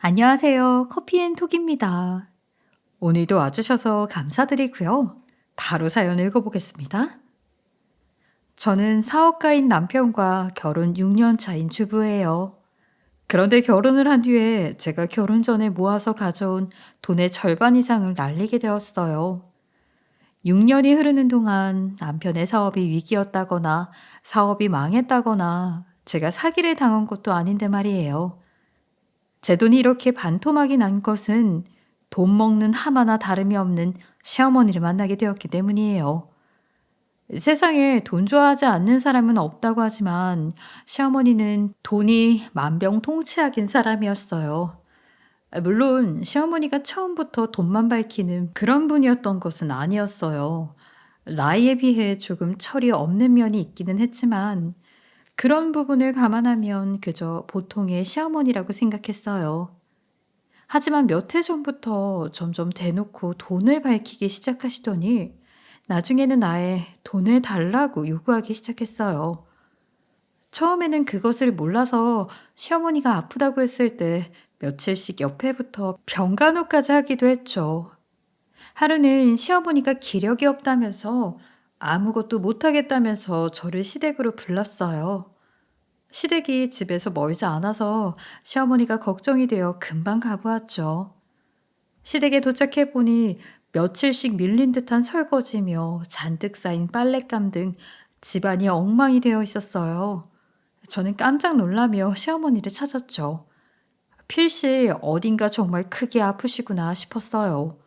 안녕하세요. 커피앤톡입니다. 오늘도 와주셔서 감사드리고요. 바로 사연 읽어보겠습니다. 저는 사업가인 남편과 결혼 6년 차인 주부예요. 그런데 결혼을 한 뒤에 제가 결혼 전에 모아서 가져온 돈의 절반 이상을 날리게 되었어요. 6년이 흐르는 동안 남편의 사업이 위기였다거나 사업이 망했다거나 제가 사기를 당한 것도 아닌데 말이에요. 제 돈이 이렇게 반토막이 난 것은 돈 먹는 하마나 다름이 없는 시어머니를 만나게 되었기 때문이에요. 세상에 돈 좋아하지 않는 사람은 없다고 하지만 시어머니는 돈이 만병통치약인 사람이었어요. 물론 시어머니가 처음부터 돈만 밝히는 그런 분이었던 것은 아니었어요. 나이에 비해 조금 철이 없는 면이 있기는 했지만 그런 부분을 감안하면 그저 보통의 시어머니라고 생각했어요. 하지만 몇 해 전부터 점점 대놓고 돈을 밝히기 시작하시더니 나중에는 아예 돈을 달라고 요구하기 시작했어요. 처음에는 그것을 몰라서 시어머니가 아프다고 했을 때 며칠씩 옆에부터 병간호까지 하기도 했죠. 하루는 시어머니가 기력이 없다면서 아무것도 못하겠다면서 저를 시댁으로 불렀어요. 시댁이 집에서 멀지 않아서 시어머니가 걱정이 되어 금방 가보았죠. 시댁에 도착해 보니 며칠씩 밀린 듯한 설거지며 잔뜩 쌓인 빨랫감 등 집안이 엉망이 되어 있었어요. 저는 깜짝 놀라며 시어머니를 찾았죠. 필시 어딘가 정말 크게 아프시구나 싶었어요.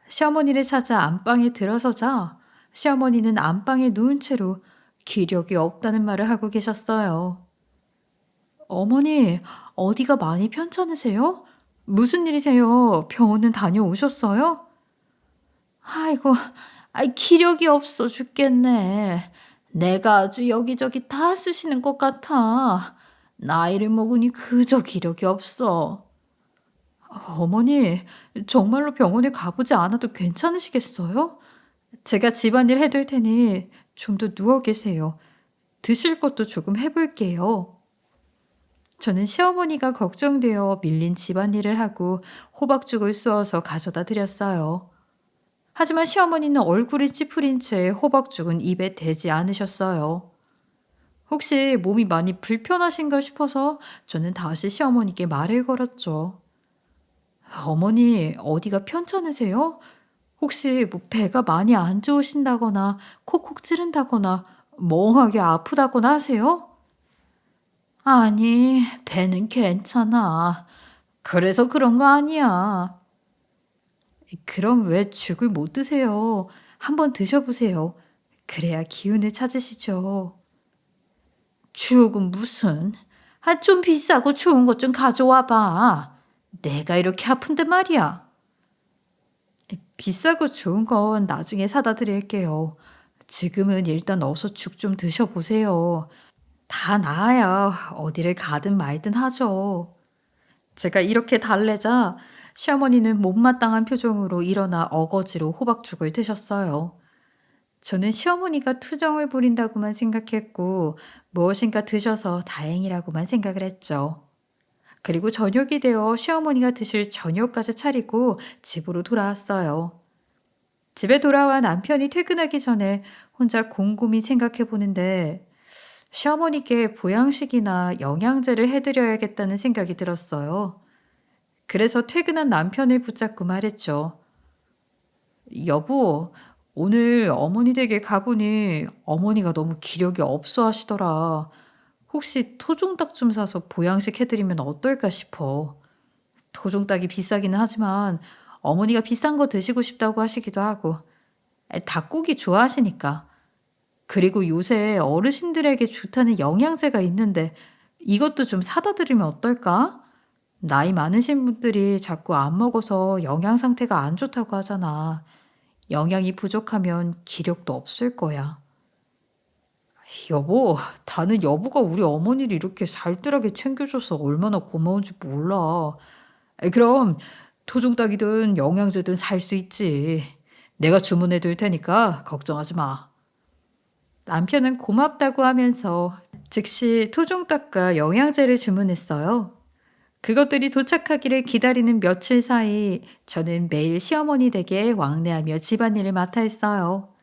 시어머니를 찾아 안방에 들어서자 시어머니는 안방에 누운 채로 기력이 없다는 말을 하고 계셨어요. 어머니, 어디가 많이 편찮으세요? 무슨 일이세요? 병원은 다녀오셨어요? 아이고, 기력이 없어 죽겠네. 내가 아주 여기저기 다 쑤시는 것 같아. 나이를 먹으니 그저 기력이 없어. 어머니, 정말로 병원에 가보지 않아도 괜찮으시겠어요? 제가 집안일 해둘 테니 좀 더 누워 계세요. 드실 것도 조금 해볼게요. 저는 시어머니가 걱정되어 밀린 집안일을 하고 호박죽을 쑤어서 가져다 드렸어요. 하지만 시어머니는 얼굴이 찌푸린 채 호박죽은 입에 대지 않으셨어요. 혹시 몸이 많이 불편하신가 싶어서 저는 다시 시어머니께 말을 걸었죠. 어머니, 어디가 편찮으세요? 혹시 뭐 배가 많이 안 좋으신다거나 콕콕 찌른다거나 멍하게 아프다거나 하세요? 아니, 배는 괜찮아. 그래서 그런 거 아니야. 그럼 왜 죽을 못 드세요? 한번 드셔보세요. 그래야 기운을 찾으시죠. 죽은 무슨? 좀 비싸고 좋은 것 좀 가져와 봐. 내가 이렇게 아픈데 말이야. 비싸고 좋은 건 나중에 사다 드릴게요. 지금은 일단 어서 죽 좀 드셔보세요. 다 나아야 어디를 가든 말든 하죠. 제가 이렇게 달래자 시어머니는 못마땅한 표정으로 일어나 어거지로 호박죽을 드셨어요. 저는 시어머니가 투정을 부린다고만 생각했고 무엇인가 드셔서 다행이라고만 생각을 했죠. 그리고 저녁이 되어 시어머니가 드실 저녁까지 차리고 집으로 돌아왔어요. 집에 돌아와 남편이 퇴근하기 전에 혼자 곰곰이 생각해 보는데 시어머니께 보양식이나 영양제를 해드려야겠다는 생각이 들었어요. 그래서 퇴근한 남편을 붙잡고 말했죠. 여보, 오늘 어머니 댁에 가보니 어머니가 너무 기력이 없어 하시더라. 혹시 토종닭 좀 사서 보양식 해드리면 어떨까 싶어. 토종닭이 비싸기는 하지만 어머니가 비싼 거 드시고 싶다고 하시기도 하고 닭고기 좋아하시니까. 그리고 요새 어르신들에게 좋다는 영양제가 있는데 이것도 좀 사다 드리면 어떨까? 나이 많으신 분들이 자꾸 안 먹어서 영양 상태가 안 좋다고 하잖아. 영양이 부족하면 기력도 없을 거야. 여보, 나는 여보가 우리 어머니를 이렇게 살뜰하게 챙겨줘서 얼마나 고마운지 몰라. 그럼 토종닭이든 영양제든 살 수 있지. 내가 주문해 둘 테니까 걱정하지 마. 남편은 고맙다고 하면서 즉시 토종닭과 영양제를 주문했어요. 그것들이 도착하기를 기다리는 며칠 사이 저는 매일 시어머니 댁에 왕래하며 집안일을 맡아 했어요.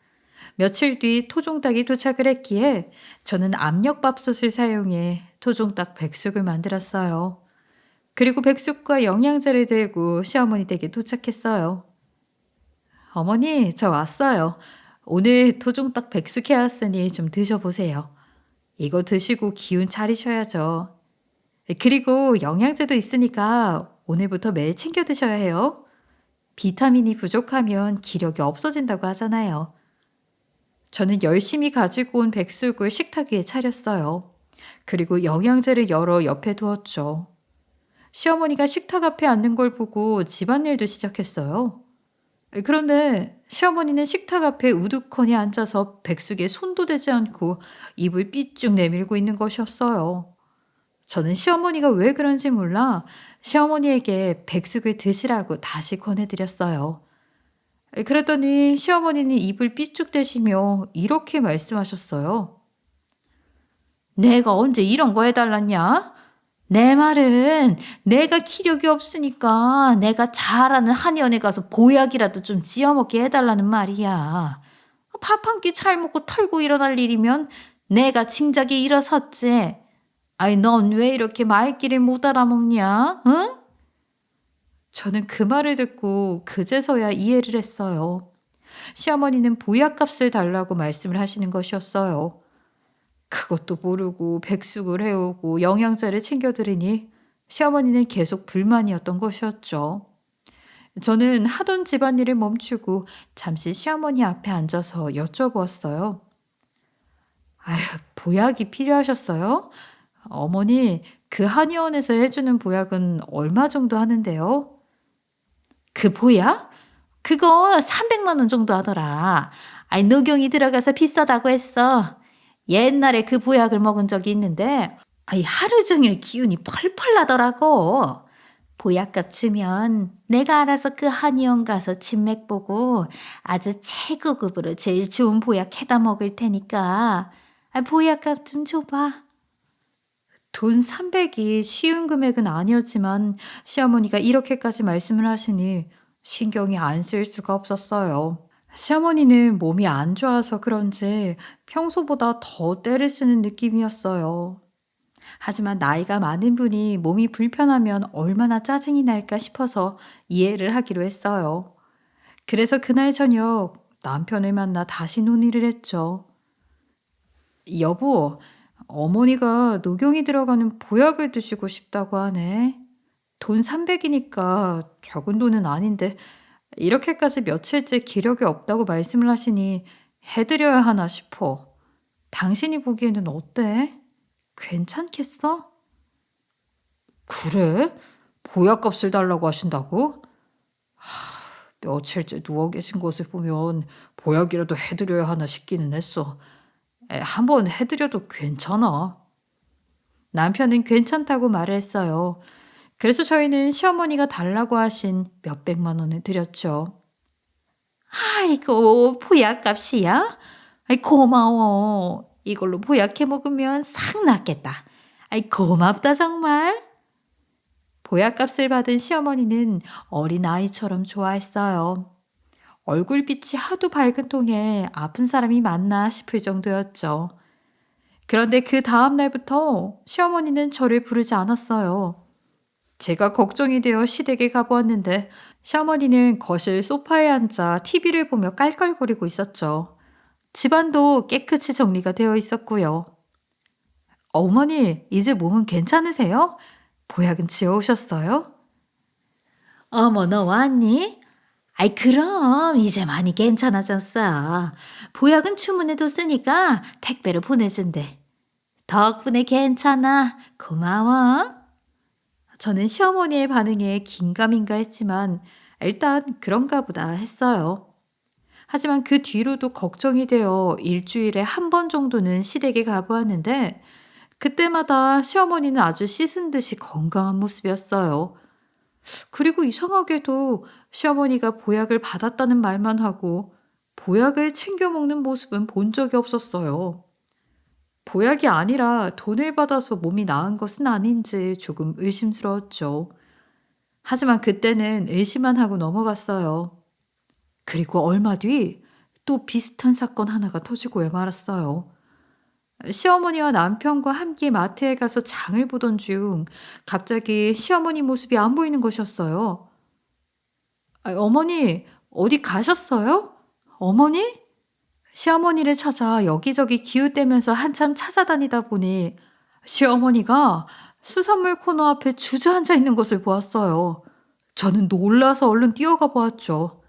며칠 뒤 토종닭이 도착을 했기에 저는 압력밥솥을 사용해 토종닭 백숙을 만들었어요. 그리고 백숙과 영양제를 들고 시어머니 댁에 도착했어요. 어머니, 저 왔어요. 오늘 토종닭 백숙 해왔으니 좀 드셔보세요. 이거 드시고 기운 차리셔야죠. 그리고 영양제도 있으니까 오늘부터 매일 챙겨 드셔야 해요. 비타민이 부족하면 기력이 없어진다고 하잖아요. 저는 열심히 가지고 온 백숙을 식탁 위에 차렸어요. 그리고 영양제를 열어 옆에 두었죠. 시어머니가 식탁 앞에 앉는 걸 보고 집안일도 시작했어요. 그런데 시어머니는 식탁 앞에 우두커니 앉아서 백숙에 손도 대지 않고 입을 삐쭉 내밀고 있는 것이었어요. 저는 시어머니가 왜 그런지 몰라 시어머니에게 백숙을 드시라고 다시 권해드렸어요. 그랬더니 시어머니는 입을 삐쭉 대시며 이렇게 말씀하셨어요. 내가 언제 이런 거 해달랐냐? 내 말은 내가 기력이 없으니까 내가 잘 아는 한의원에 가서 보약이라도 좀 지어먹게 해달라는 말이야. 밥 한 끼 잘 먹고 털고 일어날 일이면 내가 진작에 일어섰지. 아이, 넌 왜 이렇게 말귀를 못 알아먹냐? 응? 저는 그 말을 듣고 그제서야 이해를 했어요. 시어머니는 보약값을 달라고 말씀을 하시는 것이었어요. 그것도 모르고 백숙을 해오고 영양제를 챙겨드리니 시어머니는 계속 불만이었던 것이었죠. 저는 하던 집안일을 멈추고 잠시 시어머니 앞에 앉아서 여쭤보았어요. 아휴, 보약이 필요하셨어요? 어머니, 그 한의원에서 해주는 보약은 얼마 정도 하는데요? 그 보약? 그거 300만 원 정도 하더라. 아이, 녹용이 들어가서 비싸다고 했어. 옛날에 그 보약을 먹은 적이 있는데 아이, 하루 종일 기운이 펄펄 나더라고. 보약값 주면 내가 알아서 그 한의원 가서 진맥 보고 아주 최고급으로 제일 좋은 보약 해다 먹을 테니까 보약값 좀 줘봐. 돈 300이 쉬운 금액은 아니었지만 시어머니가 이렇게까지 말씀을 하시니 신경이 안 쓰일 수가 없었어요. 시어머니는 몸이 안 좋아서 그런지 평소보다 더 떼를 쓰는 느낌이었어요. 하지만 나이가 많은 분이 몸이 불편하면 얼마나 짜증이 날까 싶어서 이해를 하기로 했어요. 그래서 그날 저녁 남편을 만나 다시 논의를 했죠. 여보, 어머니가 녹용이 들어가는 보약을 드시고 싶다고 하네. 돈 300이니까 적은 돈은 아닌데 이렇게까지 며칠째 기력이 없다고 말씀을 하시니 해드려야 하나 싶어. 당신이 보기에는 어때? 괜찮겠어? 그래? 보약값을 달라고 하신다고? 며칠째 누워 계신 것을 보면 보약이라도 해드려야 하나 싶기는 했어. 한번 해드려도 괜찮아. 남편은 괜찮다고 말을 했어요. 그래서 저희는 시어머니가 달라고 하신 몇백만 원을 드렸죠. 아이고, 보약값이야? 아이, 고마워. 이걸로 보약해 먹으면 싹 낫겠다. 아이, 고맙다 정말. 보약값을 받은 시어머니는 어린아이처럼 좋아했어요. 얼굴빛이 하도 밝은 통에 아픈 사람이 맞나 싶을 정도였죠. 그런데 그 다음 날부터 시어머니는 저를 부르지 않았어요. 제가 걱정이 되어 시댁에 가보았는데 시어머니는 거실 소파에 앉아 TV를 보며 깔깔거리고 있었죠. 집안도 깨끗이 정리가 되어 있었고요. 어머니, 이제 몸은 괜찮으세요? 보약은 지어오셨어요? 어머, 너 왔니? 아이, 그럼 이제 많이 괜찮아졌어. 보약은 주문해뒀으니까 택배로 보내준대. 덕분에 괜찮아. 고마워. 저는 시어머니의 반응에 긴가민가 했지만 일단 그런가 보다 했어요. 하지만 그 뒤로도 걱정이 되어 일주일에 한 번 정도는 시댁에 가보았는데 그때마다 시어머니는 아주 씻은 듯이 건강한 모습이었어요. 그리고 이상하게도 시어머니가 보약을 받았다는 말만 하고 보약을 챙겨 먹는 모습은 본 적이 없었어요. 보약이 아니라 돈을 받아서 몸이 나은 것은 아닌지 조금 의심스러웠죠. 하지만 그때는 의심만 하고 넘어갔어요. 그리고 얼마 뒤 또 비슷한 사건 하나가 터지고 말았어요. 시어머니와 남편과 함께 마트에 가서 장을 보던 중 갑자기 시어머니 모습이 안 보이는 것이었어요. 어머니, 어디 가셨어요? 어머니? 시어머니를 찾아 여기저기 기웃대면서 한참 찾아다니다 보니 시어머니가 수산물 코너 앞에 주저앉아 있는 것을 보았어요. 저는 놀라서 얼른 뛰어가 보았죠.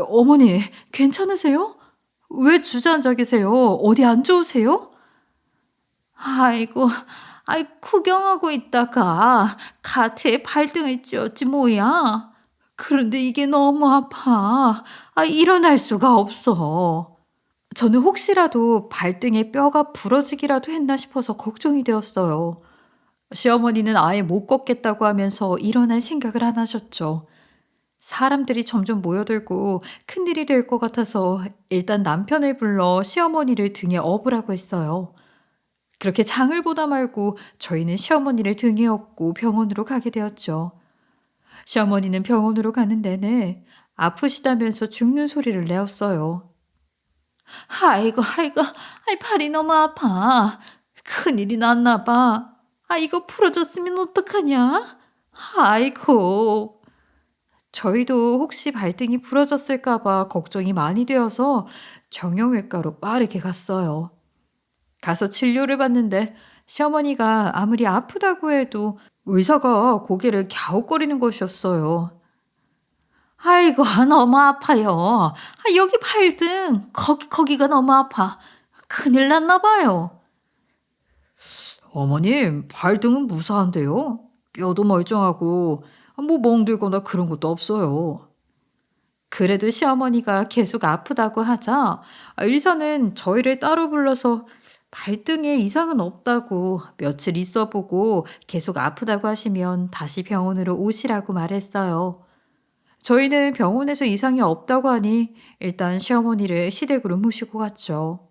어머니, 괜찮으세요? 왜 주저앉아 계세요? 어디 안 좋으세요? 아이고, 구경하고 있다가 카트에 발등을 찧었지 뭐야. 그런데 이게 너무 아파. 일어날 수가 없어. 저는 혹시라도 발등에 뼈가 부러지기라도 했나 싶어서 걱정이 되었어요. 시어머니는 아예 못 걷겠다고 하면서 일어날 생각을 안 하셨죠. 사람들이 점점 모여들고 큰일이 될 것 같아서 일단 남편을 불러 시어머니를 등에 업으라고 했어요. 그렇게 장을 보다 말고 저희는 시어머니를 등에 업고 병원으로 가게 되었죠. 시어머니는 병원으로 가는 내내 아프시다면서 죽는 소리를 내었어요. 아이고, 아이고, 발이 너무 아파. 큰일이 났나 봐. 이거 부러졌으면 어떡하냐? 아이고. 저희도 혹시 발등이 부러졌을까 봐 걱정이 많이 되어서 정형외과로 빠르게 갔어요. 가서 진료를 받는데 시어머니가 아무리 아프다고 해도 의사가 고개를 갸웃거리는 것이었어요. 아이고, 너무 아파요. 여기 발등, 거기가 너무 아파. 큰일 났나 봐요. 어머님, 발등은 무사한데요. 뼈도 멀쩡하고, 뭐 멍들거나 그런 것도 없어요. 그래도 시어머니가 계속 아프다고 하자 의사는 저희를 따로 불러서 발등에 이상은 없다고 며칠 있어 보고 계속 아프다고 하시면 다시 병원으로 오시라고 말했어요. 저희는 병원에서 이상이 없다고 하니 일단 시어머니를 시댁으로 모시고 갔죠.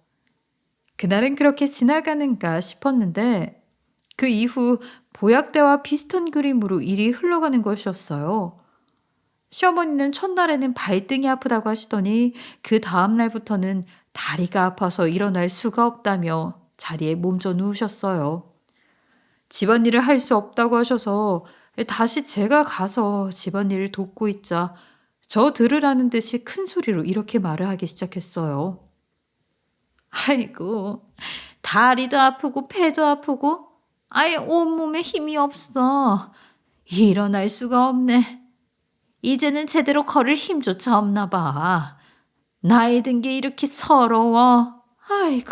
그날은 그렇게 지나가는가 싶었는데 그 이후 보약대와 비슷한 그림으로 일이 흘러가는 것이었어요. 시어머니는 첫날에는 발등이 아프다고 하시더니 그 다음 날부터는 다리가 아파서 일어날 수가 없다며 자리에 몸져 누우셨어요. 집안일을 할 수 없다고 하셔서 다시 제가 가서 집안일을 돕고 있자 저 들으라는 듯이 큰 소리로 이렇게 말을 하기 시작했어요. 아이고, 다리도 아프고 배도 아프고 아예 온몸에 힘이 없어. 일어날 수가 없네. 이제는 제대로 걸을 힘조차 없나 봐. 나이 든 게 이렇게 서러워. 아이고.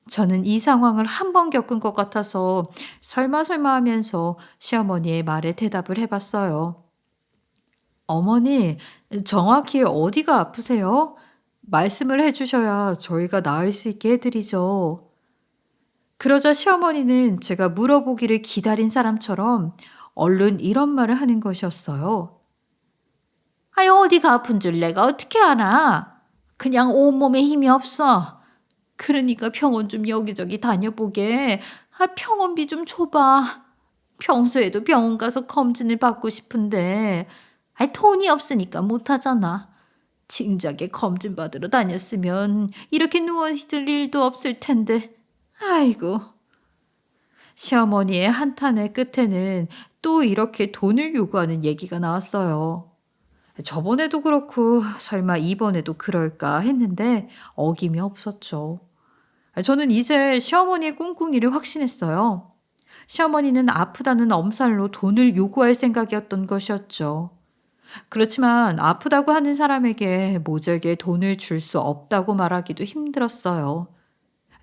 저는 이 상황을 한 번 겪은 것 같아서 설마 하면서 시어머니의 말에 대답을 해봤어요. 어머니, 정확히 어디가 아프세요? 말씀을 해주셔야 저희가 나을 수 있게 해드리죠. 그러자 시어머니는 제가 물어보기를 기다린 사람처럼 얼른 이런 말을 하는 것이었어요. 어디가 아픈 줄 내가 어떻게 알아? 그냥 온몸에 힘이 없어. 그러니까 병원 좀 여기저기 다녀보게. 병원비 좀 줘봐. 평소에도 병원 가서 검진을 받고 싶은데 돈이 없으니까 못하잖아. 진작에 검진 받으러 다녔으면 이렇게 누워 있을 일도 없을 텐데. 아이고. 시어머니의 한탄의 끝에는 또 이렇게 돈을 요구하는 얘기가 나왔어요. 저번에도 그렇고 설마 이번에도 그럴까 했는데 어김이 없었죠. 저는 이제 시어머니의 꿍꿍이를 확신했어요. 시어머니는 아프다는 엄살로 돈을 요구할 생각이었던 것이었죠. 그렇지만 아프다고 하는 사람에게 모질게 돈을 줄 수 없다고 말하기도 힘들었어요.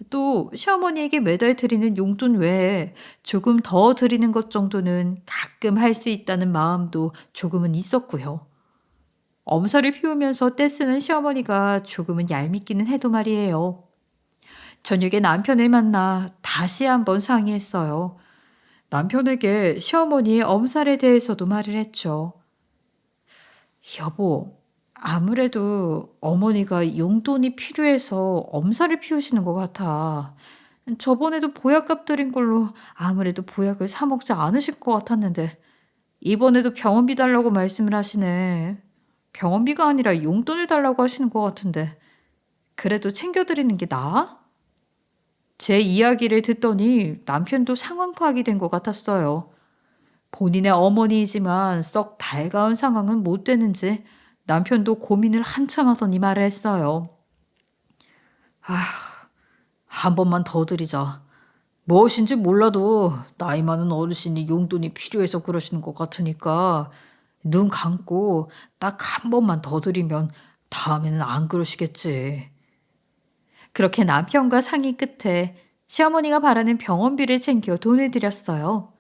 또 시어머니에게 매달 드리는 용돈 외에 조금 더 드리는 것 정도는 가끔 할 수 있다는 마음도 조금은 있었고요. 엄살을 피우면서 떼쓰는 시어머니가 조금은 얄밉기는 해도 말이에요. 저녁에 남편을 만나 다시 한번 상의했어요. 남편에게 시어머니의 엄살에 대해서도 말을 했죠. 여보, 아무래도 어머니가 용돈이 필요해서 엄살을 피우시는 것 같아. 저번에도 보약값 드린 걸로 아무래도 보약을 사 먹지 않으실 것 같았는데 이번에도 병원비 달라고 말씀을 하시네. 병원비가 아니라 용돈을 달라고 하시는 것 같은데 그래도 챙겨드리는 게 나아? 제 이야기를 듣더니 남편도 상황 파악이 된 것 같았어요. 본인의 어머니이지만 썩 달가운 상황은 못 되는지 남편도 고민을 한참 하더니 말을 했어요. 아, 한 번만 더 드리자. 무엇인지 몰라도 나이 많은 어르신이 용돈이 필요해서 그러시는 것 같으니까 눈 감고 딱 한 번만 더 드리면 다음에는 안 그러시겠지. 그렇게 남편과 상의 끝에 시어머니가 바라는 병원비를 챙겨 돈을 드렸어요.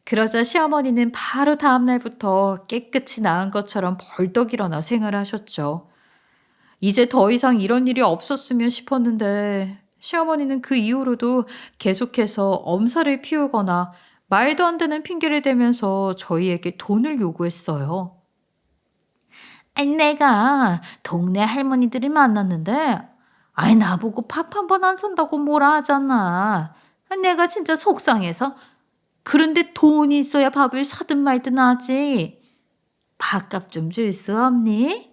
그러자 시어머니는 바로 다음 날부터 깨끗이 나은 것처럼 벌떡 일어나 생활을 하셨죠. 이제 더 이상 이런 일이 없었으면 싶었는데 시어머니는 그 이후로도 계속해서 엄살을 피우거나 말도 안 되는 핑계를 대면서 저희에게 돈을 요구했어요. 아니, 내가 동네 할머니들을 만났는데, 아이, 나보고 밥 한 번 안 산다고 뭐라 하잖아. 내가 진짜 속상해서. 그런데 돈이 있어야 밥을 사든 말든 하지. 밥값 좀 줄 수 없니?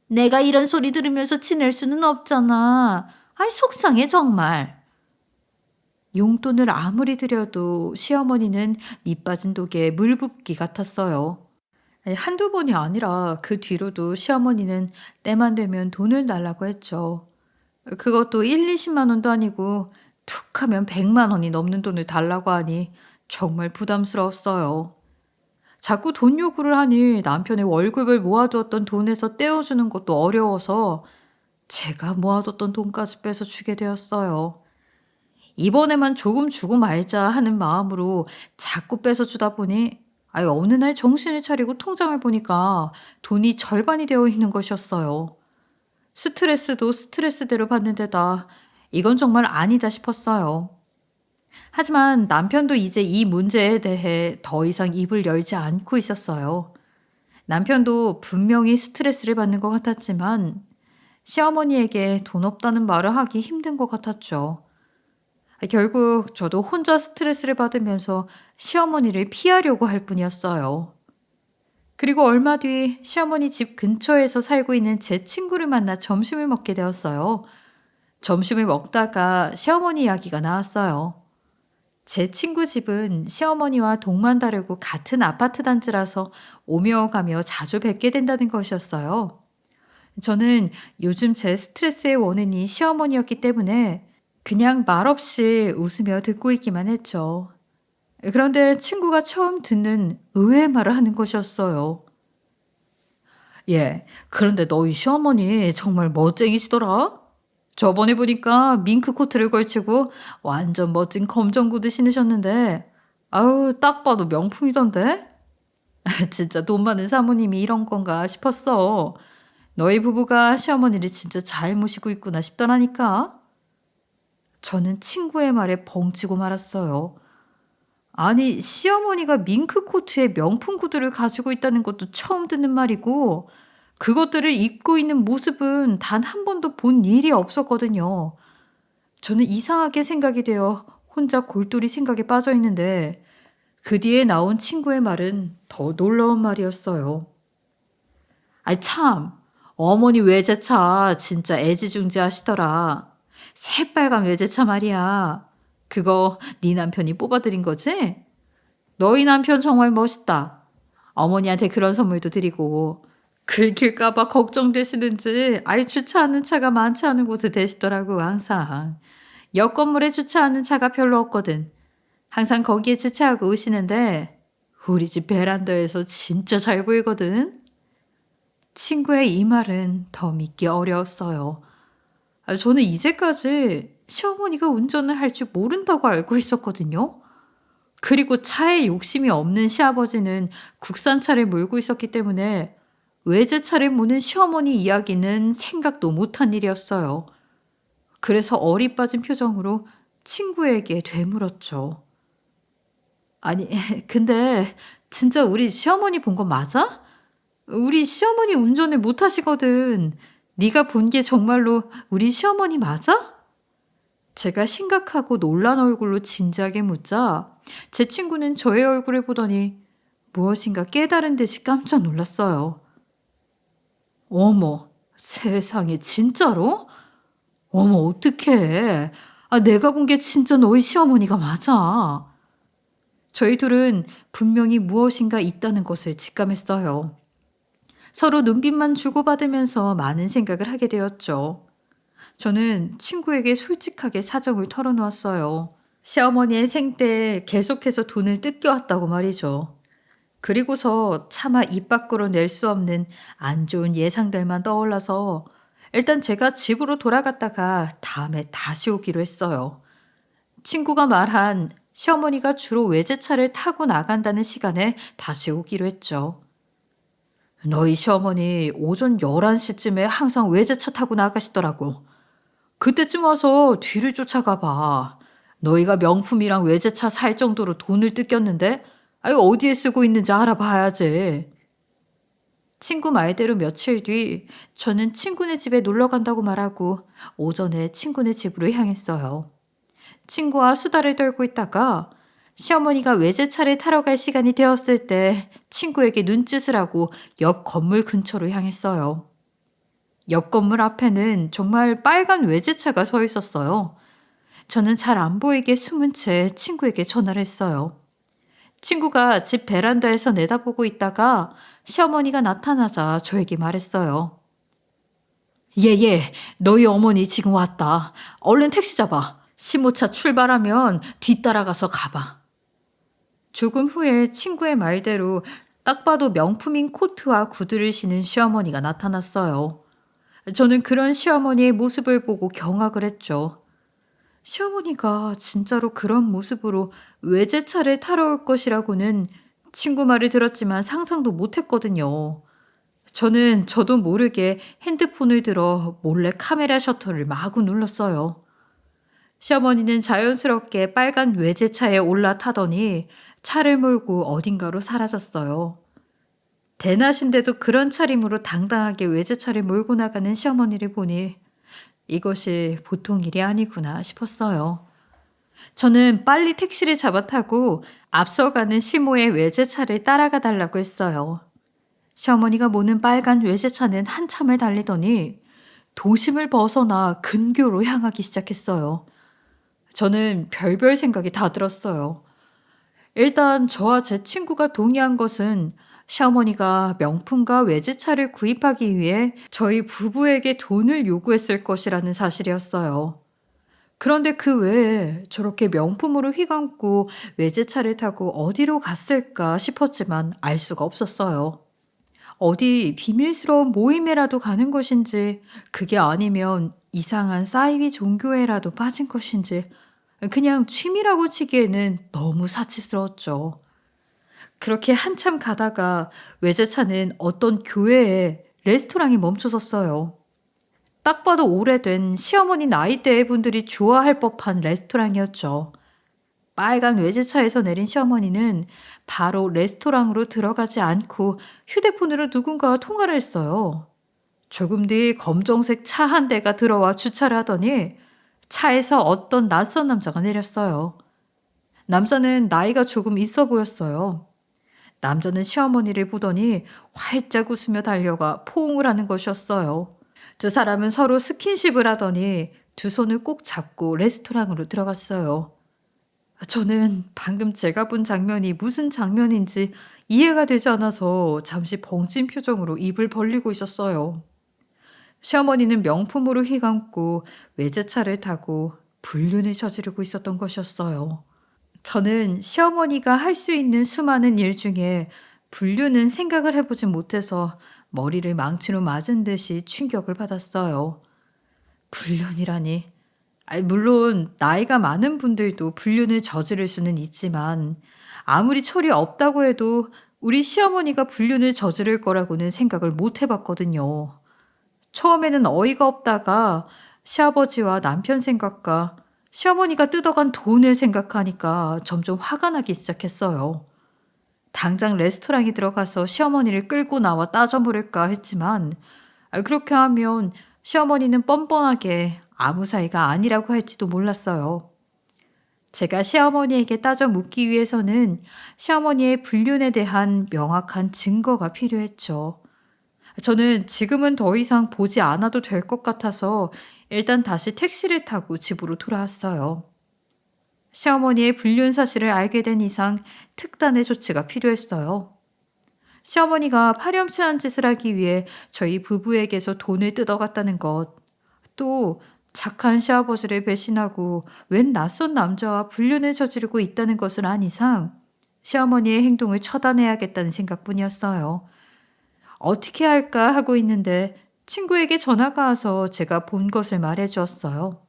내가 이런 소리 들으면서 지낼 수는 없잖아. 아이, 속상해, 정말. 용돈을 아무리 드려도 시어머니는 밑빠진 독에 물 붓기 같았어요. 아니, 한두 번이 아니라 그 뒤로도 시어머니는 때만 되면 돈을 달라고 했죠. 그것도 1, 20만 원도 아니고 툭 하면 100만 원이 넘는 돈을 달라고 하니 정말 부담스러웠어요. 자꾸 돈 요구를 하니 남편의 월급을 모아두었던 돈에서 떼어주는 것도 어려워서 제가 모아뒀던 돈까지 빼서 주게 되었어요. 이번에만 조금 주고 말자 하는 마음으로 자꾸 빼서 주다 보니 어느 날 정신을 차리고 통장을 보니까 돈이 절반이 되어 있는 것이었어요. 스트레스도 스트레스대로 받는 데다 이건 정말 아니다 싶었어요. 하지만 남편도 이제 이 문제에 대해 더 이상 입을 열지 않고 있었어요. 남편도 분명히 스트레스를 받는 것 같았지만 시어머니에게 돈 없다는 말을 하기 힘든 것 같았죠. 결국 저도 혼자 스트레스를 받으면서 시어머니를 피하려고 할 뿐이었어요. 그리고 얼마 뒤 시어머니 집 근처에서 살고 있는 제 친구를 만나 점심을 먹게 되었어요. 점심을 먹다가 시어머니 이야기가 나왔어요. 제 친구 집은 시어머니와 동만 다르고 같은 아파트 단지라서 오며 가며 자주 뵙게 된다는 것이었어요. 저는 요즘 제 스트레스의 원인이 시어머니였기 때문에 그냥 말없이 웃으며 듣고 있기만 했죠. 그런데 친구가 처음 듣는 의외의 말을 하는 것이었어요. 예, 그런데 너희 시어머니 정말 멋쟁이시더라? 저번에 보니까 밍크 코트를 걸치고 완전 멋진 검정 구두 신으셨는데, 아우, 딱 봐도 명품이던데? 진짜 돈 많은 사모님이 이런 건가 싶었어. 너희 부부가 시어머니를 진짜 잘 모시고 있구나 싶더라니까. 저는 친구의 말에 벙치고 말았어요. 아니, 시어머니가 밍크 코트에 명품 구두를 가지고 있다는 것도 처음 듣는 말이고, 그것들을 입고 있는 모습은 단 한 번도 본 일이 없었거든요. 저는 이상하게 생각이 되어 혼자 골똘히 생각에 빠져 있는데, 그 뒤에 나온 친구의 말은 더 놀라운 말이었어요. 아이, 참, 어머니 외제차 진짜 애지중지하시더라. 새빨간 외제차 말이야. 그거 네 남편이 뽑아드린 거지? 너희 남편 정말 멋있다. 어머니한테 그런 선물도 드리고 긁힐까 봐 걱정되시는지 아예 주차하는 차가 많지 않은 곳에 대시더라고 항상. 옆 건물에 주차하는 차가 별로 없거든. 항상 거기에 주차하고 오시는데 우리 집 베란다에서 진짜 잘 보이거든. 친구의 이 말은 더 믿기 어려웠어요. 저는 이제까지 시어머니가 운전을 할 줄 모른다고 알고 있었거든요. 그리고 차에 욕심이 없는 시아버지는 국산차를 몰고 있었기 때문에 외제차를 모는 시어머니 이야기는 생각도 못한 일이었어요. 그래서 어리 빠진 표정으로 친구에게 되물었죠. 아니, 근데 진짜 우리 시어머니 본 거 맞아? 우리 시어머니 운전을 못 하시거든. 네가 본 게 정말로 우리 시어머니 맞아? 제가 심각하고 놀란 얼굴로 진지하게 묻자 제 친구는 저의 얼굴을 보더니 무엇인가 깨달은 듯이 깜짝 놀랐어요. 어머, 세상에 진짜로? 어머, 어떡해. 내가 본 게 진짜 너희 시어머니가 맞아. 저희 둘은 분명히 무엇인가 있다는 것을 직감했어요. 서로 눈빛만 주고받으면서 많은 생각을 하게 되었죠. 저는 친구에게 솔직하게 사정을 털어놓았어요. 시어머니의 생때 계속해서 돈을 뜯겨왔다고 말이죠. 그리고서 차마 입 밖으로 낼 수 없는 안 좋은 예상들만 떠올라서 일단 제가 집으로 돌아갔다가 다음에 다시 오기로 했어요. 친구가 말한 시어머니가 주로 외제차를 타고 나간다는 시간에 다시 오기로 했죠. 너희 시어머니 오전 11시쯤에 항상 외제차 타고 나가시더라고. 그때쯤 와서 뒤를 쫓아가 봐. 너희가 명품이랑 외제차 살 정도로 돈을 뜯겼는데 어디에 쓰고 있는지 알아봐야지. 친구 말대로 며칠 뒤 저는 친구네 집에 놀러 간다고 말하고 오전에 친구네 집으로 향했어요. 친구와 수다를 떨고 있다가 시어머니가 외제차를 타러 갈 시간이 되었을 때 친구에게 눈짓을 하고 옆 건물 근처로 향했어요. 옆 건물 앞에는 정말 빨간 외제차가 서 있었어요. 저는 잘 안 보이게 숨은 채 친구에게 전화를 했어요. 친구가 집 베란다에서 내다보고 있다가 시어머니가 나타나자 저에게 말했어요. 얘, 너희 어머니 지금 왔다. 얼른 택시 잡아. 15차 출발하면 뒤따라가서 가봐. 조금 후에 친구의 말대로 딱 봐도 명품인 코트와 구두를 신은 시어머니가 나타났어요. 저는 그런 시어머니의 모습을 보고 경악을 했죠. 시어머니가 진짜로 그런 모습으로 외제차를 타러 올 것이라고는 친구 말을 들었지만 상상도 못했거든요. 저도 모르게 핸드폰을 들어 몰래 카메라 셔터를 마구 눌렀어요. 시어머니는 자연스럽게 빨간 외제차에 올라타더니 차를 몰고 어딘가로 사라졌어요. 대낮인데도 그런 차림으로 당당하게 외제차를 몰고 나가는 시어머니를 보니 이것이 보통 일이 아니구나 싶었어요. 저는 빨리 택시를 잡아 타고 앞서가는 시모의 외제차를 따라가 달라고 했어요. 시어머니가 모는 빨간 외제차는 한참을 달리더니 도심을 벗어나 근교로 향하기 시작했어요. 저는 별별 생각이 다 들었어요. 일단 저와 제 친구가 동의한 것은 시어머니가 명품과 외제차를 구입하기 위해 저희 부부에게 돈을 요구했을 것이라는 사실이었어요. 그런데 그 외에 저렇게 명품으로 휘감고 외제차를 타고 어디로 갔을까 싶었지만 알 수가 없었어요. 어디 비밀스러운 모임에라도 가는 것인지, 그게 아니면 이상한 사이비 종교에라도 빠진 것인지, 그냥 취미라고 치기에는 너무 사치스러웠죠. 그렇게 한참 가다가 외제차는 어떤 교회에 레스토랑에 멈춰섰어요. 딱 봐도 오래된 시어머니 나이대의 분들이 좋아할 법한 레스토랑이었죠. 빨간 외제차에서 내린 시어머니는 바로 레스토랑으로 들어가지 않고 휴대폰으로 누군가와 통화를 했어요. 조금 뒤 검정색 차 한 대가 들어와 주차를 하더니 차에서 어떤 낯선 남자가 내렸어요. 남자는 나이가 조금 있어 보였어요. 남자는 시어머니를 보더니 활짝 웃으며 달려가 포옹을 하는 것이었어요. 두 사람은 서로 스킨십을 하더니 두 손을 꼭 잡고 레스토랑으로 들어갔어요. 저는 방금 제가 본 장면이 무슨 장면인지 이해가 되지 않아서 잠시 벙찐 표정으로 입을 벌리고 있었어요. 시어머니는 명품으로 휘감고 외제차를 타고 불륜을 저지르고 있었던 것이었어요. 저는 시어머니가 할 수 있는 수많은 일 중에 불륜은 생각을 해보지 못해서 머리를 망치로 맞은 듯이 충격을 받았어요. 불륜이라니. 물론 나이가 많은 분들도 불륜을 저지를 수는 있지만 아무리 철이 없다고 해도 우리 시어머니가 불륜을 저지를 거라고는 생각을 못 해봤거든요. 처음에는 어이가 없다가 시아버지와 남편 생각과 시어머니가 뜯어간 돈을 생각하니까 점점 화가 나기 시작했어요. 당장 레스토랑에 들어가서 시어머니를 끌고 나와 따져 물을까 했지만 그렇게 하면 시어머니는 뻔뻔하게 아무 사이가 아니라고 할지도 몰랐어요. 제가 시어머니에게 따져 묻기 위해서는 시어머니의 불륜에 대한 명확한 증거가 필요했죠. 저는 지금은 더 이상 보지 않아도 될 것 같아서 일단 다시 택시를 타고 집으로 돌아왔어요. 시어머니의 불륜 사실을 알게 된 이상 특단의 조치가 필요했어요. 시어머니가 파렴치한 짓을 하기 위해 저희 부부에게서 돈을 뜯어갔다는 것, 또 착한 시아버지를 배신하고 웬 낯선 남자와 불륜을 저지르고 있다는 것을 안 이상 시어머니의 행동을 처단해야겠다는 생각뿐이었어요. 어떻게 할까 하고 있는데 친구에게 전화가 와서 제가 본 것을 말해 주었어요.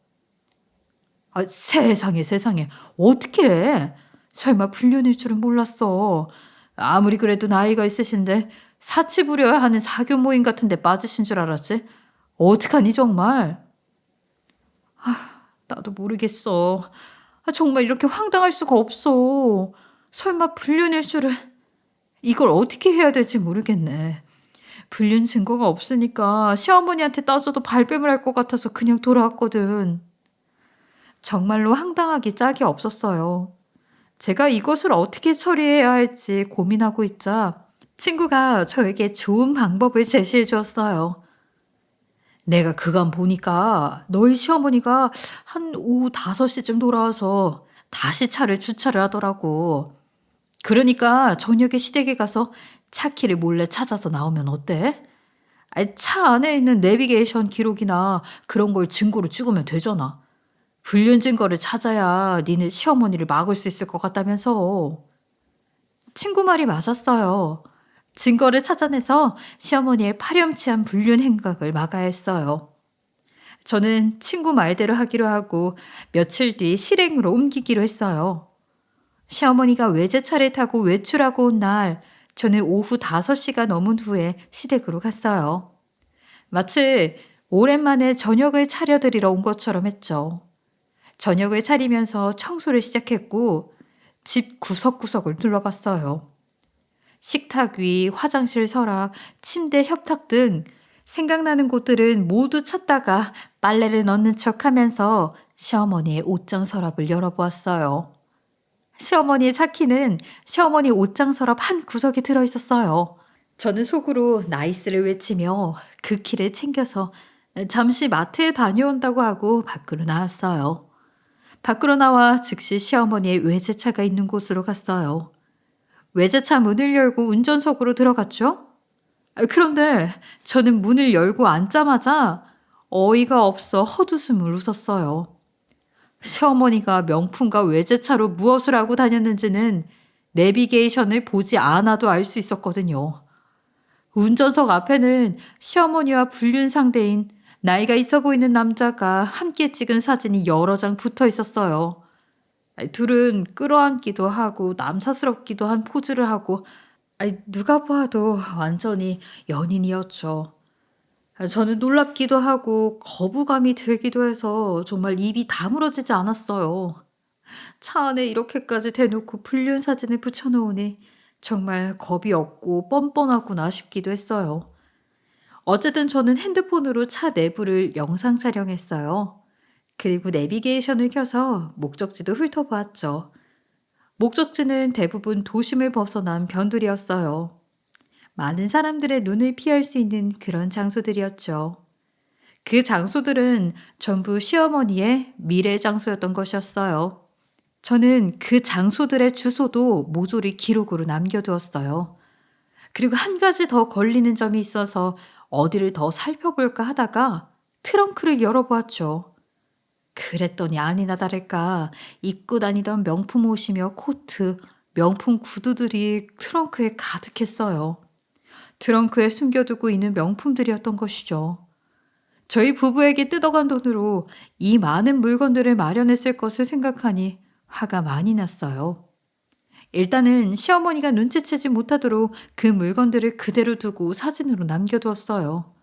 세상에 세상에 어떻게 해? 설마 불륜일 줄은 몰랐어. 아무리 그래도 나이가 있으신데 사치 부려야 하는 사교 모임 같은 데 빠지신 줄 알았지? 어떡하니 정말? 나도 모르겠어. 정말 이렇게 황당할 수가 없어. 설마 불륜일 줄은. 이걸 어떻게 해야 될지 모르겠네. 불륜 증거가 없으니까 시어머니한테 따져도 발뺌을 할 것 같아서 그냥 돌아왔거든. 정말로 황당하기 짝이 없었어요. 제가 이것을 어떻게 처리해야 할지 고민하고 있자 친구가 저에게 좋은 방법을 제시해 주었어요. 내가 그간 보니까 너희 시어머니가 한 오후 5시쯤 돌아와서 다시 차를 주차를 하더라고. 그러니까 저녁에 시댁에 가서 차 키를 몰래 찾아서 나오면 어때? 차 안에 있는 내비게이션 기록이나 그런 걸 증거로 찍으면 되잖아. 불륜 증거를 찾아야 니네 시어머니를 막을 수 있을 것 같다면서. 친구 말이 맞았어요. 증거를 찾아내서 시어머니의 파렴치한 불륜 행각을 막아야 했어요. 저는 친구 말대로 하기로 하고 며칠 뒤 실행으로 옮기기로 했어요. 시어머니가 외제차를 타고 외출하고 온 날, 저는 오후 5시가 넘은 후에 시댁으로 갔어요. 마치 오랜만에 저녁을 차려드리러 온 것처럼 했죠. 저녁을 차리면서 청소를 시작했고 집 구석구석을 둘러봤어요. 식탁 위, 화장실 서랍, 침대 협탁 등 생각나는 곳들은 모두 찾다가 빨래를 넣는 척하면서 시어머니의 옷장 서랍을 열어보았어요. 시어머니의 차키는 시어머니 옷장 서랍 한 구석에 들어있었어요. 저는 속으로 나이스를 외치며 그 키를 챙겨서 잠시 마트에 다녀온다고 하고 밖으로 나왔어요. 밖으로 나와 즉시 시어머니의 외제차가 있는 곳으로 갔어요. 외제차 문을 열고 운전석으로 들어갔죠? 그런데 저는 문을 열고 앉자마자 어이가 없어 헛웃음을 웃었어요. 시어머니가 명품과 외제차로 무엇을 하고 다녔는지는 내비게이션을 보지 않아도 알 수 있었거든요. 운전석 앞에는 시어머니와 불륜 상대인 나이가 있어 보이는 남자가 함께 찍은 사진이 여러 장 붙어 있었어요. 둘은 끌어안기도 하고 남사스럽기도 한 포즈를 하고 누가 봐도 완전히 연인이었죠. 저는 놀랍기도 하고 거부감이 들기도 해서 정말 입이 다물어지지 않았어요. 차 안에 이렇게까지 대놓고 불륜 사진을 붙여놓으니 정말 겁이 없고 뻔뻔하구나 싶기도 했어요. 어쨌든 저는 핸드폰으로 차 내부를 영상 촬영했어요. 그리고 내비게이션을 켜서 목적지도 훑어보았죠. 목적지는 대부분 도심을 벗어난 변두리였어요. 많은 사람들의 눈을 피할 수 있는 그런 장소들이었죠. 그 장소들은 전부 시어머니의 미래 장소였던 것이었어요. 저는 그 장소들의 주소도 모조리 기록으로 남겨두었어요. 그리고 한 가지 더 걸리는 점이 있어서 어디를 더 살펴볼까 하다가 트렁크를 열어보았죠. 그랬더니 아니나 다를까 입고 다니던 명품 옷이며 코트, 명품 구두들이 트렁크에 가득했어요. 트렁크에 숨겨두고 있는 명품들이었던 것이죠. 저희 부부에게 뜯어간 돈으로 이 많은 물건들을 마련했을 것을 생각하니 화가 많이 났어요. 일단은 시어머니가 눈치채지 못하도록 그 물건들을 그대로 두고 사진으로 남겨두었어요.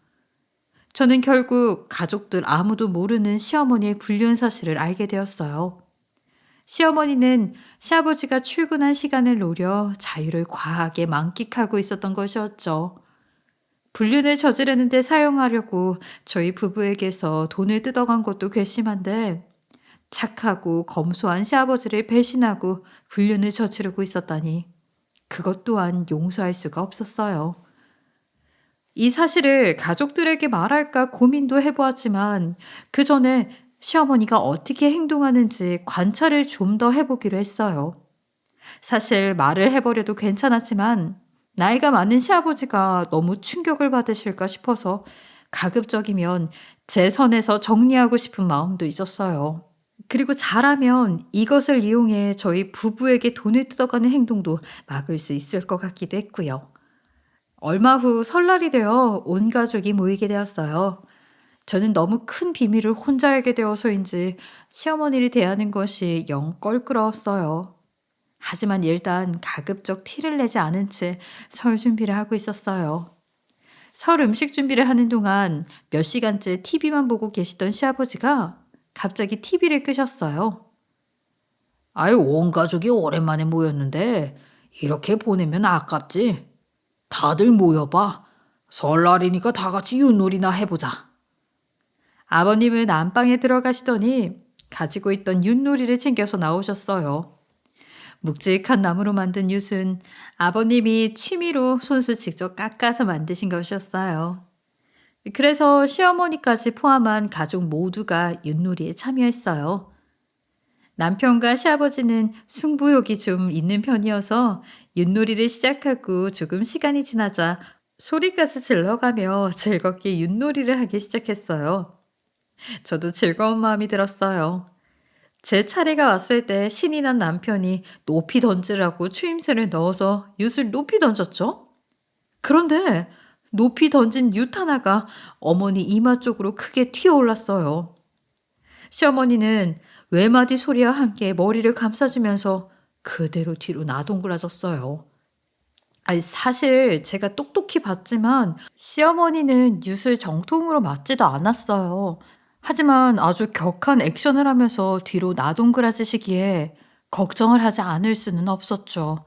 저는 결국 가족들 아무도 모르는 시어머니의 불륜 사실을 알게 되었어요. 시어머니는 시아버지가 출근한 시간을 노려 자유를 과하게 만끽하고 있었던 것이었죠. 불륜을 저지르는데 사용하려고 저희 부부에게서 돈을 뜯어간 것도 괘씸한데 착하고 검소한 시아버지를 배신하고 불륜을 저지르고 있었다니 그것 또한 용서할 수가 없었어요. 이 사실을 가족들에게 말할까 고민도 해보았지만 그 전에 시어머니가 어떻게 행동하는지 관찰을 좀 더 해보기로 했어요. 사실 말을 해버려도 괜찮았지만 나이가 많은 시아버지가 너무 충격을 받으실까 싶어서 가급적이면 제 선에서 정리하고 싶은 마음도 있었어요. 그리고 잘하면 이것을 이용해 저희 부부에게 돈을 뜯어가는 행동도 막을 수 있을 것 같기도 했고요. 얼마 후 설날이 되어 온 가족이 모이게 되었어요. 저는 너무 큰 비밀을 혼자 알게 되어서인지 시어머니를 대하는 것이 영 껄끄러웠어요. 하지만 일단 가급적 티를 내지 않은 채 설 준비를 하고 있었어요. 설 음식 준비를 하는 동안 몇 시간째 TV만 보고 계시던 시아버지가 갑자기 TV를 끄셨어요. 아유, 온 가족이 오랜만에 모였는데 이렇게 보내면 아깝지. 다들 모여봐. 설날이니까 다 같이 윷놀이나 해보자. 아버님은 안방에 들어가시더니 가지고 있던 윷놀이를 챙겨서 나오셨어요. 묵직한 나무로 만든 윷은 아버님이 취미로 손수 직접 깎아서 만드신 것이었어요. 그래서 시어머니까지 포함한 가족 모두가 윷놀이에 참여했어요. 남편과 시아버지는 승부욕이 좀 있는 편이어서 윷놀이를 시작하고 조금 시간이 지나자 소리까지 질러가며 즐겁게 윷놀이를 하기 시작했어요. 저도 즐거운 마음이 들었어요. 제 차례가 왔을 때 신이 난 남편이 높이 던지라고 추임새를 넣어서 윷을 높이 던졌죠. 그런데 높이 던진 윷 하나가 어머니 이마 쪽으로 크게 튀어올랐어요. 시어머니는 외마디 소리와 함께 머리를 감싸주면서 그대로 뒤로 나동그라졌어요. 아니, 사실 제가 똑똑히 봤지만 시어머니는 윷을 정통으로 맞지도 않았어요. 하지만 아주 격한 액션을 하면서 뒤로 나동그라지시기에 걱정을 하지 않을 수는 없었죠.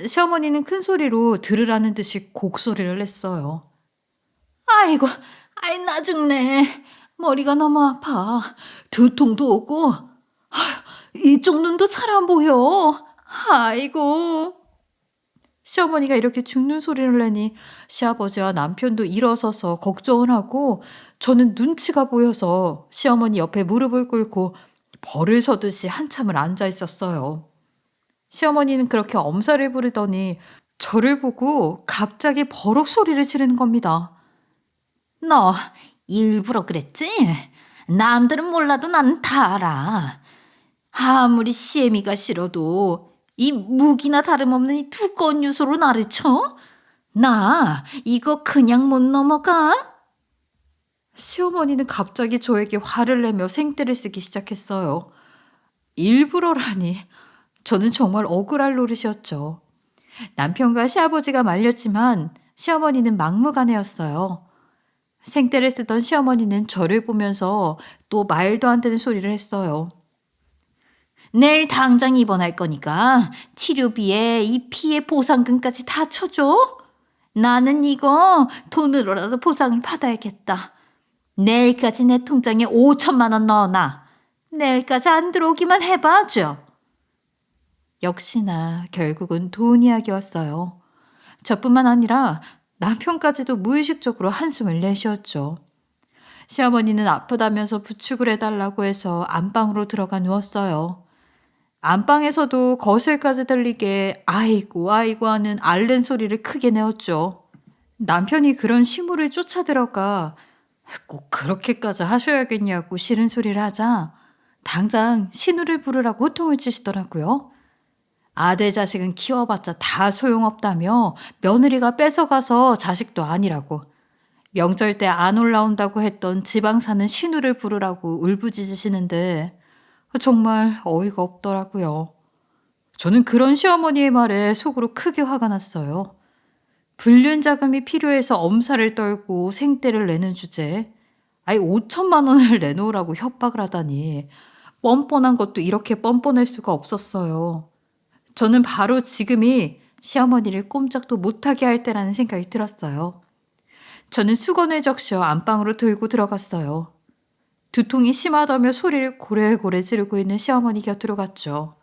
시어머니는 큰 소리로 들으라는 듯이 곡소리를 냈어요. 아이고, 아이 나 죽네. 머리가 너무 아파. 두통도 오고. 이쪽 눈도 잘 안 보여. 아이고. 시어머니가 이렇게 죽는 소리를 내니 시아버지와 남편도 일어서서 걱정을 하고 저는 눈치가 보여서 시어머니 옆에 무릎을 꿇고 벌을 서듯이 한참을 앉아 있었어요. 시어머니는 그렇게 엄살을 부리더니 저를 보고 갑자기 버럭 소리를 지르는 겁니다. 너 일부러 그랬지? 남들은 몰라도 나는 다 알아. 아무리 시애미가 싫어도 이 무기나 다름없는 이 두꺼운 유서로 나를 쳐? 나 이거 그냥 못 넘어가? 시어머니는 갑자기 저에게 화를 내며 생떼를 쓰기 시작했어요. 일부러라니. 저는 정말 억울할 노릇이었죠. 남편과 시아버지가 말렸지만 시어머니는 막무가내였어요. 생떼를 쓰던 시어머니는 저를 보면서 또 말도 안 되는 소리를 했어요. 내일 당장 입원할 거니까 치료비에 이 피해 보상금까지 다 쳐줘. 나는 이거 돈으로라도 보상을 받아야겠다. 내일까지 내 통장에 5천만 원 넣어놔. 내일까지 안 들어오기만 해봐줘. 역시나 결국은 돈 이야기였어요. 저뿐만 아니라 남편까지도 무의식적으로 한숨을 내쉬었죠. 시어머니는 아프다면서 부축을 해달라고 해서 안방으로 들어가 누웠어요. 안방에서도 거실까지 들리게 아이고 아이고 하는 앓는 소리를 크게 내었죠. 남편이 그런 시무를 쫓아 들어가 꼭 그렇게까지 하셔야겠냐고 싫은 소리를 하자 당장 신우를 부르라고 호통을 치시더라고요. 아들 자식은 키워봤자 다 소용없다며 며느리가 뺏어가서 자식도 아니라고 명절 때 안 올라온다고 했던 지방 사는 신우를 부르라고 울부짖으시는데 정말 어이가 없더라고요. 저는 그런 시어머니의 말에 속으로 크게 화가 났어요. 불륜 자금이 필요해서 엄살을 떨고 생떼를 내는 주제에 5천만 원을 내놓으라고 협박을 하다니 뻔뻔한 것도 이렇게 뻔뻔할 수가 없었어요. 저는 바로 지금이 시어머니를 꼼짝도 못하게 할 때라는 생각이 들었어요. 저는 수건을 적셔 안방으로 들고 들어갔어요. 두통이 심하다며 소리를 고래고래 지르고 있는 시어머니 곁으로 갔죠.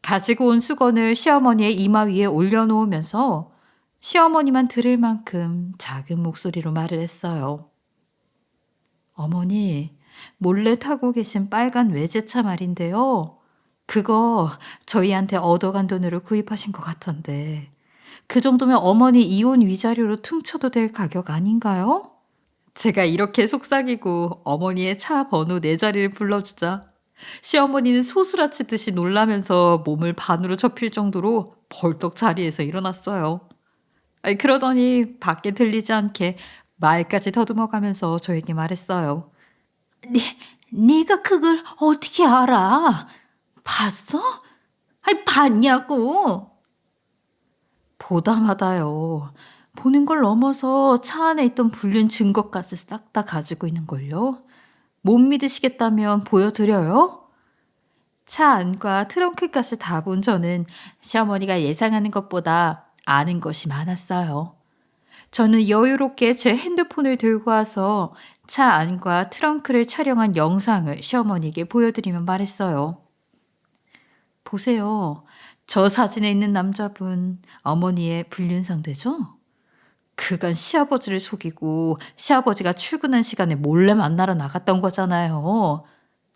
가지고 온 수건을 시어머니의 이마 위에 올려놓으면서 시어머니만 들을 만큼 작은 목소리로 말을 했어요. 어머니, 몰래 타고 계신 빨간 외제차 말인데요. 그거 저희한테 얻어간 돈으로 구입하신 것 같던데. 그 정도면 어머니 이혼 위자료로 퉁쳐도 될 가격 아닌가요? 제가 이렇게 속삭이고 어머니의 차 번호 4자리를 불러주자 시어머니는 소스라치듯이 놀라면서 몸을 반으로 접힐 정도로 벌떡 자리에서 일어났어요. 그러더니 밖에 들리지 않게 말까지 더듬어가면서 저에게 말했어요. 네가 그걸 어떻게 알아? 봤어? 아니, 봤냐고? 보다마다요. 보는 걸 넘어서 차 안에 있던 불륜 증거까지 싹 다 가지고 있는걸요. 못 믿으시겠다면 보여드려요? 차 안과 트렁크까지 다 본 저는 시어머니가 예상하는 것보다 아는 것이 많았어요. 저는 여유롭게 제 핸드폰을 들고 와서 차 안과 트렁크를 촬영한 영상을 시어머니에게 보여드리며 말했어요. 보세요. 저 사진에 있는 남자분 어머니의 불륜 상대죠? 그간 시아버지를 속이고 시아버지가 출근한 시간에 몰래 만나러 나갔던 거잖아요.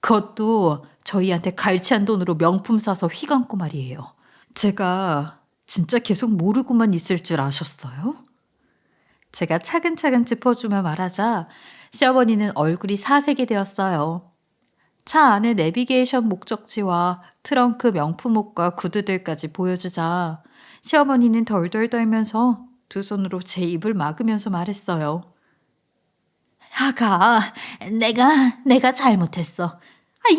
그것도 저희한테 갈취한 돈으로 명품 사서 휘감고 말이에요. 제가 진짜 계속 모르고만 있을 줄 아셨어요? 제가 차근차근 짚어주며 말하자 시어머니는 얼굴이 사색이 되었어요. 차 안에 내비게이션 목적지와 트렁크 명품옷과 구두들까지 보여주자 시어머니는 덜덜 떨면서 두 손으로 제 입을 막으면서 말했어요. 아가, 내가 잘못했어.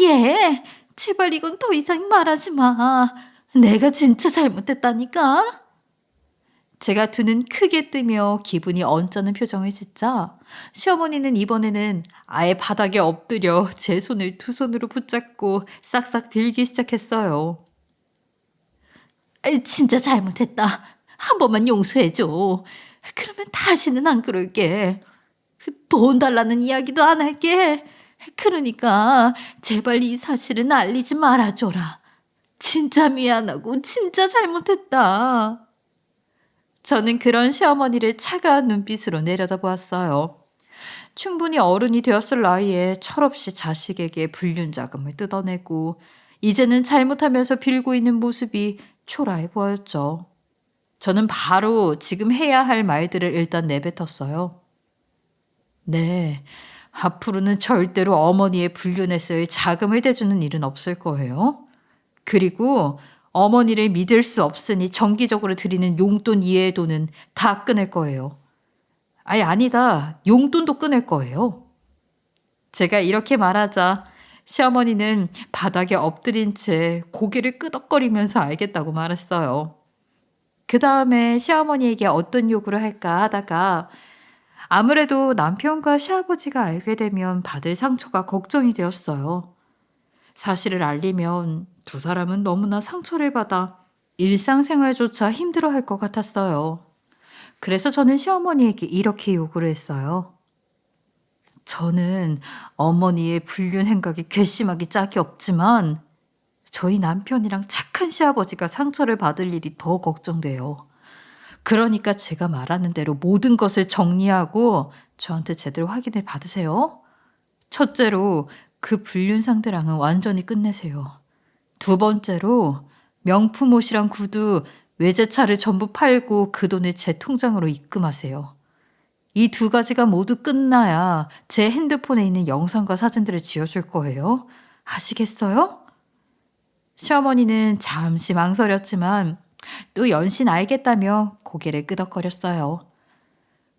예, 제발 이건 더 이상 말하지 마. 내가 진짜 잘못했다니까. 제가 두 눈 크게 뜨며 기분이 언짢은 표정을 짓자 시어머니는 이번에는 아예 바닥에 엎드려 제 손을 두 손으로 붙잡고 싹싹 빌기 시작했어요. 진짜 잘못했다. 한 번만 용서해줘. 그러면 다시는 안 그럴게. 돈 달라는 이야기도 안 할게. 그러니까 제발 이 사실은 알리지 말아줘라. 진짜 미안하고 진짜 잘못했다. 저는 그런 시어머니를 차가운 눈빛으로 내려다보았어요. 충분히 어른이 되었을 나이에 철없이 자식에게 불륜 자금을 뜯어내고 이제는 잘못하면서 빌고 있는 모습이 초라해 보였죠. 저는 바로 지금 해야 할 말들을 일단 내뱉었어요. 네, 앞으로는 절대로 어머니의 불륜에 쓸 자금을 대주는 일은 없을 거예요. 그리고 어머니를 믿을 수 없으니 정기적으로 드리는 용돈 이외의 돈은 다 끊을 거예요. 아니다. 용돈도 끊을 거예요. 제가 이렇게 말하자 시어머니는 바닥에 엎드린 채 고개를 끄덕거리면서 알겠다고 말했어요. 그 다음에 시어머니에게 어떤 요구를 할까 하다가 아무래도 남편과 시아버지가 알게 되면 받을 상처가 걱정이 되었어요. 사실을 알리면 두 사람은 너무나 상처를 받아 일상생활조차 힘들어할 것 같았어요. 그래서 저는 시어머니에게 이렇게 요구를 했어요. 저는 어머니의 불륜 행각이 괘씸하기 짝이 없지만 저희 남편이랑 착한 시아버지가 상처를 받을 일이 더 걱정돼요. 그러니까 제가 말하는 대로 모든 것을 정리하고 저한테 제대로 확인을 받으세요. 첫째로 그 불륜 상대랑은 완전히 끝내세요. 두 번째로 명품 옷이랑 구두, 외제차를 전부 팔고 그 돈을 제 통장으로 입금하세요. 이 두 가지가 모두 끝나야 제 핸드폰에 있는 영상과 사진들을 지워줄 거예요. 아시겠어요? 시어머니는 잠시 망설였지만 또 연신 알겠다며 고개를 끄덕거렸어요.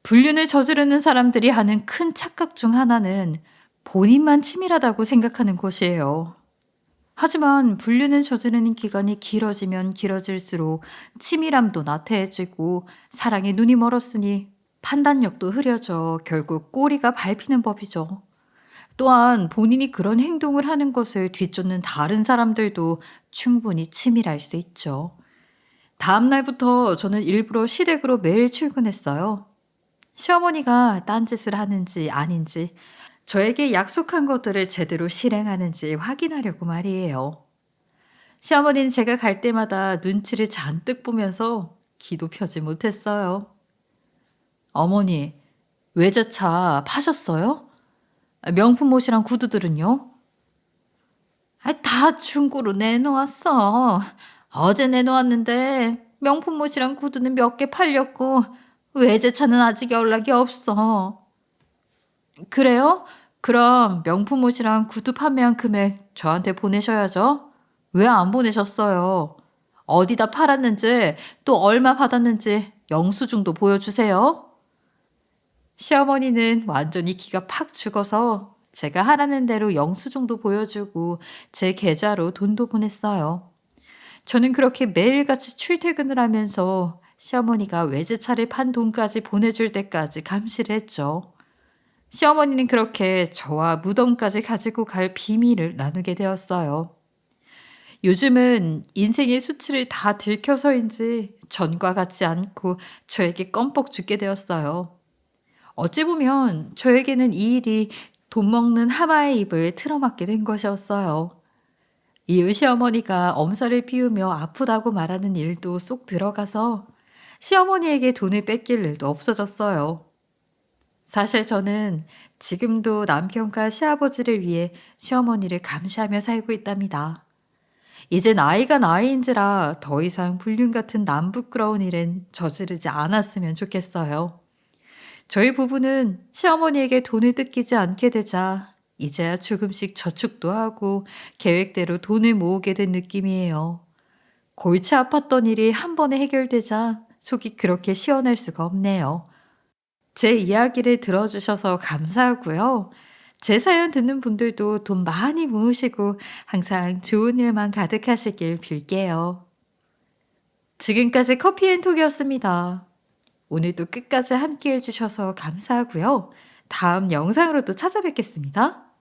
불륜을 저지르는 사람들이 하는 큰 착각 중 하나는 본인만 치밀하다고 생각하는 것이에요. 하지만 불륜을 저지르는 기간이 길어지면 길어질수록 치밀함도 나태해지고 사랑에 눈이 멀었으니 판단력도 흐려져 결국 꼬리가 밟히는 법이죠. 또한 본인이 그런 행동을 하는 것을 뒤쫓는 다른 사람들도 충분히 치밀할 수 있죠. 다음 날부터 저는 일부러 시댁으로 매일 출근했어요. 시어머니가 딴짓을 하는지 아닌지, 저에게 약속한 것들을 제대로 실행하는지 확인하려고 말이에요. 시어머니는 제가 갈 때마다 눈치를 잔뜩 보면서 기도 펴지 못했어요. 어머니, 외제차 파셨어요? 명품 옷이랑 구두들은요? 다 중고로 내놓았어. 어제 내놓았는데 명품 옷이랑 구두는 몇 개 팔렸고 외제차는 아직 연락이 없어. 그래요? 그럼 명품 옷이랑 구두 판매한 금액 저한테 보내셔야죠. 왜 안 보내셨어요? 어디다 팔았는지 또 얼마 받았는지 영수증도 보여주세요. 시어머니는 완전히 기가 팍 죽어서 제가 하라는 대로 영수증도 보여주고 제 계좌로 돈도 보냈어요. 저는 그렇게 매일같이 출퇴근을 하면서 시어머니가 외제차를 판 돈까지 보내줄 때까지 감시를 했죠. 시어머니는 그렇게 저와 무덤까지 가지고 갈 비밀을 나누게 되었어요. 요즘은 인생의 수치를 다 들켜서인지 전과 같지 않고 저에게 껌뻑 죽게 되었어요. 어찌 보면 저에게는 이 일이 돈 먹는 하마의 입을 틀어막게 된 것이었어요. 이웃 시어머니가 엄살을 피우며 아프다고 말하는 일도 쏙 들어가서 시어머니에게 돈을 뺏길 일도 없어졌어요. 사실 저는 지금도 남편과 시아버지를 위해 시어머니를 감시하며 살고 있답니다. 이제 나이가 나이인지라 더 이상 불륜 같은 남부끄러운 일은 저지르지 않았으면 좋겠어요. 저희 부부는 시어머니에게 돈을 뜯기지 않게 되자 이제야 조금씩 저축도 하고 계획대로 돈을 모으게 된 느낌이에요. 골치 아팠던 일이 한 번에 해결되자 속이 그렇게 시원할 수가 없네요. 제 이야기를 들어주셔서 감사하고요. 제 사연 듣는 분들도 돈 많이 모으시고 항상 좋은 일만 가득하시길 빌게요. 지금까지 커피앤톡이었습니다. 오늘도 끝까지 함께 해주셔서 감사하고요. 다음 영상으로 또 찾아뵙겠습니다.